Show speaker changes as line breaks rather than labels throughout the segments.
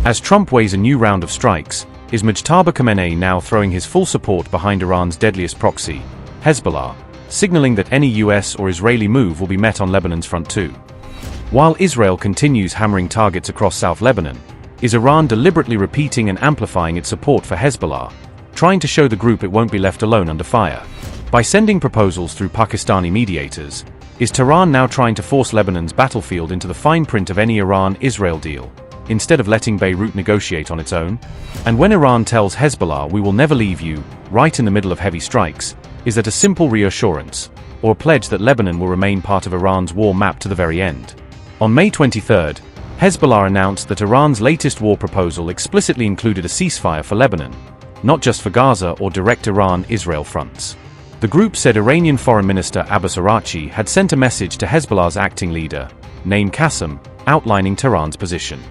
As Trump weighs a new round of strikes, is Mujtaba Khamenei now throwing his full support behind Iran's deadliest proxy, Hezbollah, signaling that any US or Israeli move will be met on Lebanon's front too? While Israel continues hammering targets across South Lebanon, is Iran deliberately repeating and amplifying its support for Hezbollah, trying to show the group it won't be left alone under fire? By sending proposals through Pakistani mediators, is Tehran now trying to force Lebanon's battlefield into the fine print of any Iran-Israel deal, instead of letting Beirut negotiate on its own? And when Iran tells Hezbollah we will never leave you, right in the middle of heavy strikes, is that a simple reassurance, or a pledge that Lebanon will remain part of Iran's war map to the very end? On May 23, Hezbollah announced that Iran's latest war proposal explicitly included a ceasefire for Lebanon, not just for Gaza or direct Iran-Israel fronts. The group said Iranian Foreign Minister Abbas Araghchi had sent a message to Hezbollah's acting leader, Naim Qassem, outlining Tehran's position.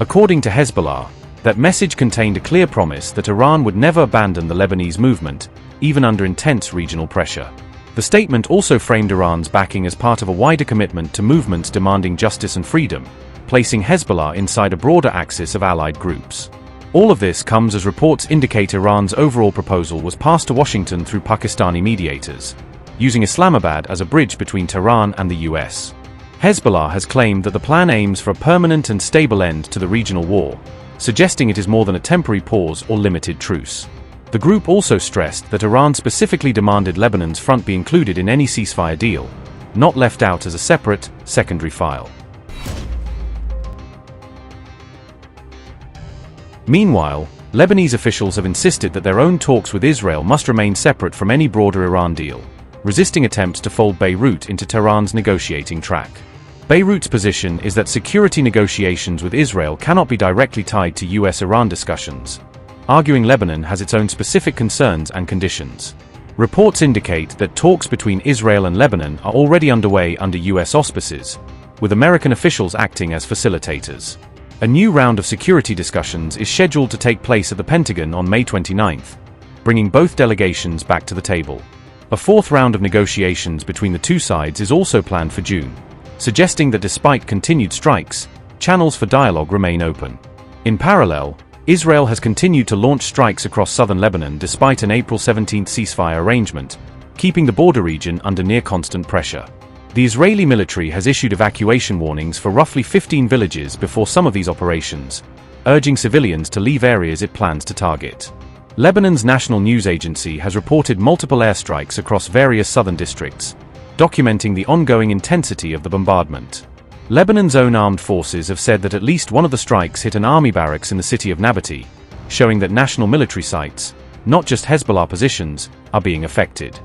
According to Hezbollah, that message contained a clear promise that Iran would never abandon the Lebanese movement, even under intense regional pressure. The statement also framed Iran's backing as part of a wider commitment to movements demanding justice and freedom, placing Hezbollah inside a broader axis of allied groups. All of this comes as reports indicate Iran's overall proposal was passed to Washington through Pakistani mediators, using Islamabad as a bridge between Tehran and the US. Hezbollah has claimed that the plan aims for a permanent and stable end to the regional war, suggesting it is more than a temporary pause or limited truce. The group also stressed that Iran specifically demanded Lebanon's front be included in any ceasefire deal, not left out as a separate, secondary file. Meanwhile, Lebanese officials have insisted that their own talks with Israel must remain separate from any broader Iran deal, resisting attempts to fold Beirut into Tehran's negotiating track. Beirut's position is that security negotiations with Israel cannot be directly tied to U.S. Iran discussions, arguing Lebanon has its own specific concerns and conditions. Reports indicate that talks between Israel and Lebanon are already underway under U.S. auspices, with American officials acting as facilitators. A new round of security discussions is scheduled to take place at the Pentagon on May 29, bringing both delegations back to the table. A fourth round of negotiations between the two sides is also planned for June, suggesting that despite continued strikes, channels for dialogue remain open. In parallel, Israel has continued to launch strikes across southern Lebanon despite an April 17 ceasefire arrangement, keeping the border region under near-constant pressure. The Israeli military has issued evacuation warnings for roughly 15 villages before some of these operations, urging civilians to leave areas it plans to target. Lebanon's national news agency has reported multiple airstrikes across various southern districts, documenting the ongoing intensity of the bombardment. Lebanon's own armed forces have said that at least one of the strikes hit an army barracks in the city of Nabatieh, showing that national military sites, not just Hezbollah positions, are being affected.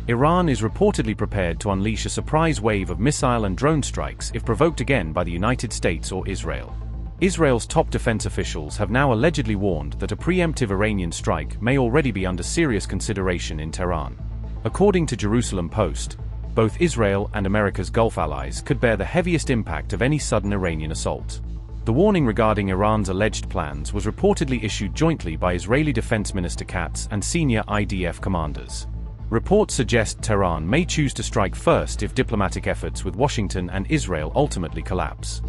Iran is reportedly prepared to unleash a surprise wave of missile and drone strikes if provoked again by the United States or Israel. Israel's top defense officials have now allegedly warned that a preemptive Iranian strike may already be under serious consideration in Tehran. According to Jerusalem Post, both Israel and America's Gulf allies could bear the heaviest impact of any sudden Iranian assault. The warning regarding Iran's alleged plans was reportedly issued jointly by Israeli Defense Minister Katz and senior IDF commanders. Reports suggest Tehran may choose to strike first if diplomatic efforts with Washington and Israel ultimately collapse.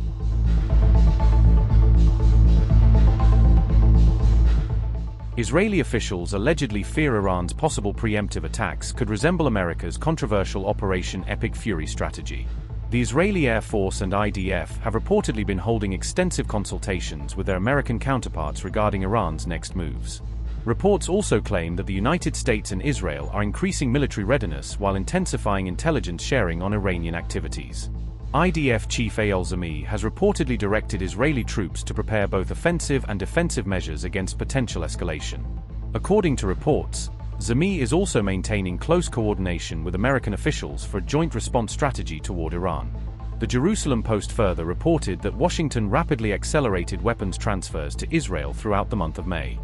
Israeli officials allegedly fear Iran's possible preemptive attacks could resemble America's controversial Operation Epic Fury strategy. The Israeli Air Force and IDF have reportedly been holding extensive consultations with their American counterparts regarding Iran's next moves. Reports also claim that the United States and Israel are increasing military readiness while intensifying intelligence sharing on Iranian activities. IDF Chief Eyal Zamir has reportedly directed Israeli troops to prepare both offensive and defensive measures against potential escalation. According to reports, Zamir is also maintaining close coordination with American officials for a joint response strategy toward Iran. The Jerusalem Post further reported that Washington rapidly accelerated weapons transfers to Israel throughout the month of May.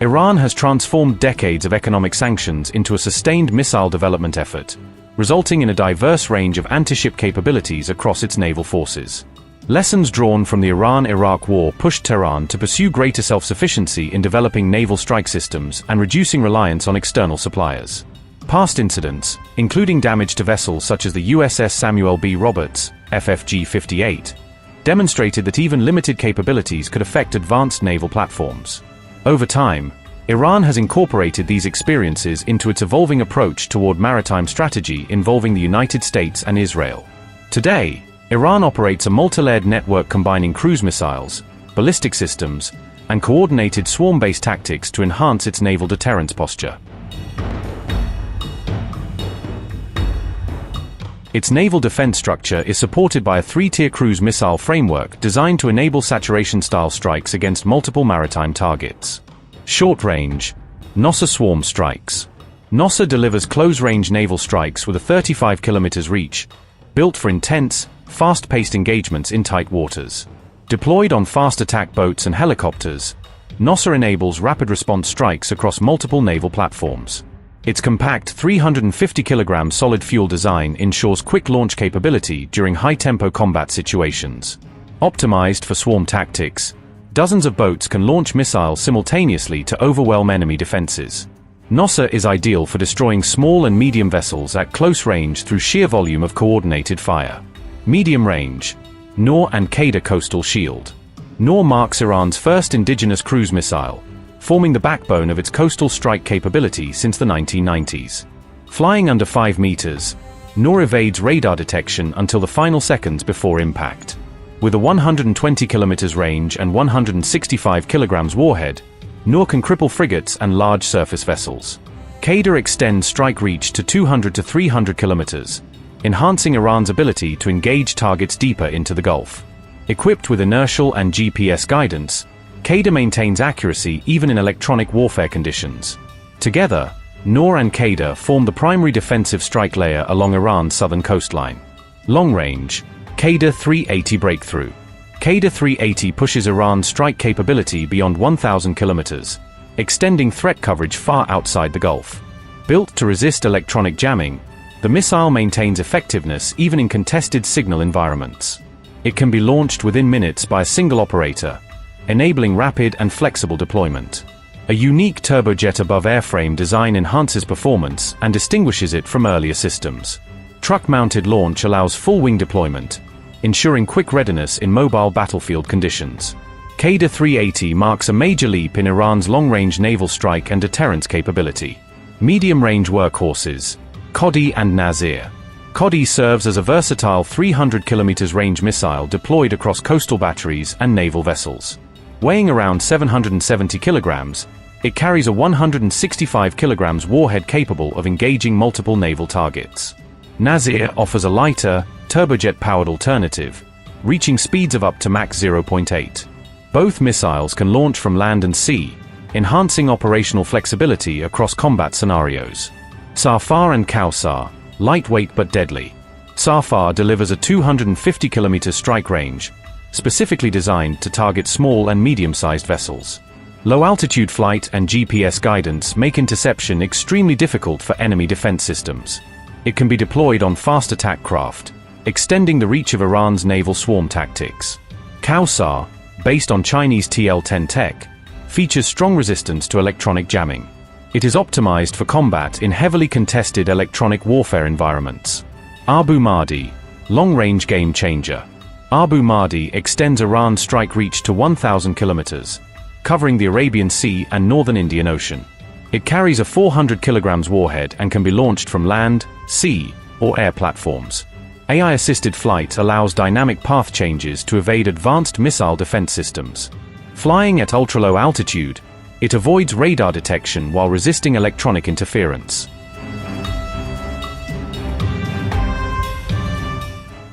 Iran has transformed decades of economic sanctions into a sustained missile development effort, resulting in a diverse range of anti-ship capabilities across its naval forces. Lessons drawn from the Iran-Iraq War pushed Tehran to pursue greater self-sufficiency in developing naval strike systems and reducing reliance on external suppliers. Past incidents, including damage to vessels such as the USS Samuel B. Roberts, FFG-58, demonstrated that even limited capabilities could affect advanced naval platforms. Over time, Iran has incorporated these experiences into its evolving approach toward maritime strategy involving the United States and Israel. Today, Iran operates a multi-layered network combining cruise missiles, ballistic systems, and coordinated swarm-based tactics to enhance its naval deterrence posture. Its naval defense structure is supported by a three-tier cruise missile framework designed to enable saturation-style strikes against multiple maritime targets. Short-range, NOSA swarm strikes. NOSA delivers close-range naval strikes with a 35 km reach, built for intense, fast-paced engagements in tight waters. Deployed on fast attack boats and helicopters, NOSA enables rapid response strikes across multiple naval platforms. Its compact 350 kg solid fuel design ensures quick launch capability during high-tempo combat situations. Optimized for swarm tactics, dozens of boats can launch missiles simultaneously to overwhelm enemy defenses. NOSA is ideal for destroying small and medium vessels at close range through sheer volume of coordinated fire. Medium range, Noor and Qaeda Coastal Shield. Noor marks Iran's first indigenous cruise missile, forming the backbone of its coastal strike capability since the 1990s. Flying under 5 meters, Noor evades radar detection until the final seconds before impact. With a 120 km range and 165 kg warhead, Noor can cripple frigates and large surface vessels. Qaeda extends strike reach to 200 to 300 km, enhancing Iran's ability to engage targets deeper into the Gulf. Equipped with inertial and GPS guidance, Qaeda maintains accuracy even in electronic warfare conditions. Together, Noor and Qaeda form the primary defensive strike layer along Iran's southern coastline. Long range, Qaeda 380 breakthrough. Qaeda 380 pushes Iran's strike capability beyond 1,000 kilometers, extending threat coverage far outside the Gulf. Built to resist electronic jamming, the missile maintains effectiveness even in contested signal environments. It can be launched within minutes by a single operator, enabling rapid and flexible deployment. A unique turbojet above airframe design enhances performance and distinguishes it from earlier systems. Truck-mounted launch allows full wing deployment, ensuring quick readiness in mobile battlefield conditions. Qaeda 380 marks a major leap in Iran's long-range naval strike and deterrence capability. Medium-range workhorses, Qadi and Nasir. Qadi serves as a versatile 300 km range missile deployed across coastal batteries and naval vessels. Weighing around 770 kg, it carries a 165 kg warhead capable of engaging multiple naval targets. Nasir offers a lighter, turbojet-powered alternative, reaching speeds of up to Mach 0.8. Both missiles can launch from land and sea, enhancing operational flexibility across combat scenarios. Ceasefire and Kawsar, lightweight but deadly. Ceasefire delivers a 250 km strike range, specifically designed to target small and medium-sized vessels. Low-altitude flight and GPS guidance make interception extremely difficult for enemy defense systems. It can be deployed on fast attack craft, extending the reach of Iran's naval swarm tactics. Kawsar, based on Chinese TL-10 tech, features strong resistance to electronic jamming. It is optimized for combat in heavily contested electronic warfare environments. Abu Mahdi, long-range game changer. Abu Mahdi extends Iran's strike reach to 1,000 kilometers, covering the Arabian Sea and northern Indian Ocean. It carries a 400 kg warhead and can be launched from land, sea, or air platforms. AI-assisted flight allows dynamic path changes to evade advanced missile defense systems. Flying at ultra-low altitude, it avoids radar detection while resisting electronic interference.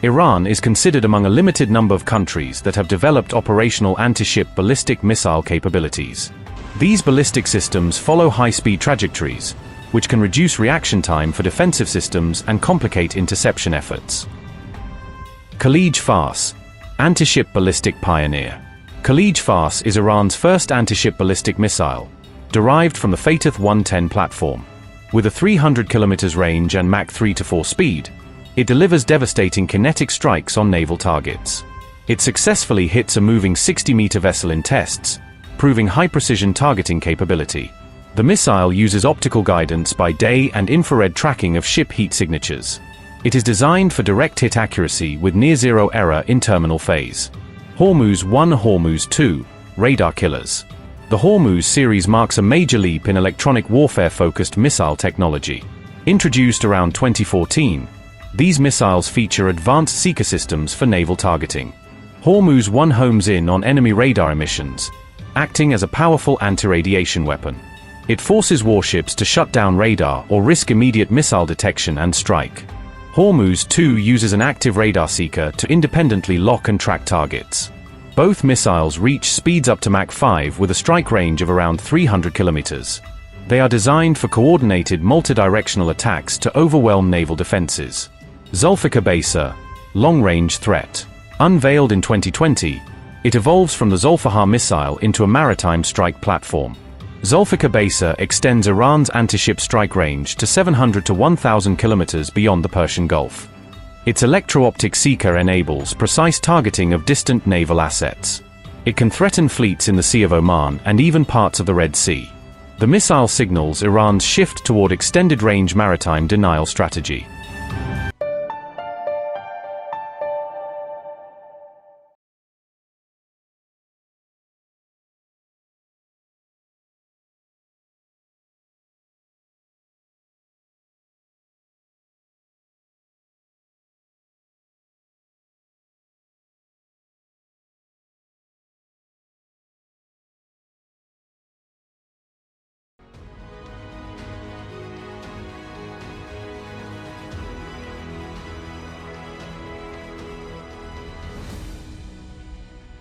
Iran is considered among a limited number of countries that have developed operational anti-ship ballistic missile capabilities. These ballistic systems follow high-speed trajectories, which can reduce reaction time for defensive systems and complicate interception efforts. Khalij Fars, anti-ship ballistic pioneer. Khalij Fars is Iran's first anti-ship ballistic missile, derived from the Fateh 110 platform. With a 300 km range and Mach 3 to 4 speed, it delivers devastating kinetic strikes on naval targets. It successfully hits a moving 60-meter vessel in tests, proving high-precision targeting capability. The missile uses optical guidance by day and infrared tracking of ship heat signatures. It is designed for direct hit accuracy with near-zero error in terminal phase. Hormuz 1, Hormuz 2, radar killers. The Hormuz series marks a major leap in electronic warfare-focused missile technology. Introduced around 2014, these missiles feature advanced seeker systems for naval targeting. Hormuz 1 homes in on enemy radar emissions, acting as a powerful anti-radiation weapon. It forces warships to shut down radar or risk immediate missile detection and strike. Hormuz 2 uses an active radar seeker to independently lock and track targets. Both missiles reach speeds up to Mach 5 with a strike range of around 300 kilometers. They are designed for coordinated multidirectional attacks to overwhelm naval defenses. Zulfikar Baser, long-range threat. Unveiled in 2020, it evolves from the Zulfahar missile into a maritime strike platform. Zulfikar Baser extends Iran's anti-ship strike range to 700 to 1,000 kilometers beyond the Persian Gulf. Its electro-optic seeker enables precise targeting of distant naval assets. It can threaten fleets in the Sea of Oman and even parts of the Red Sea. The missile signals Iran's shift toward extended-range maritime denial strategy.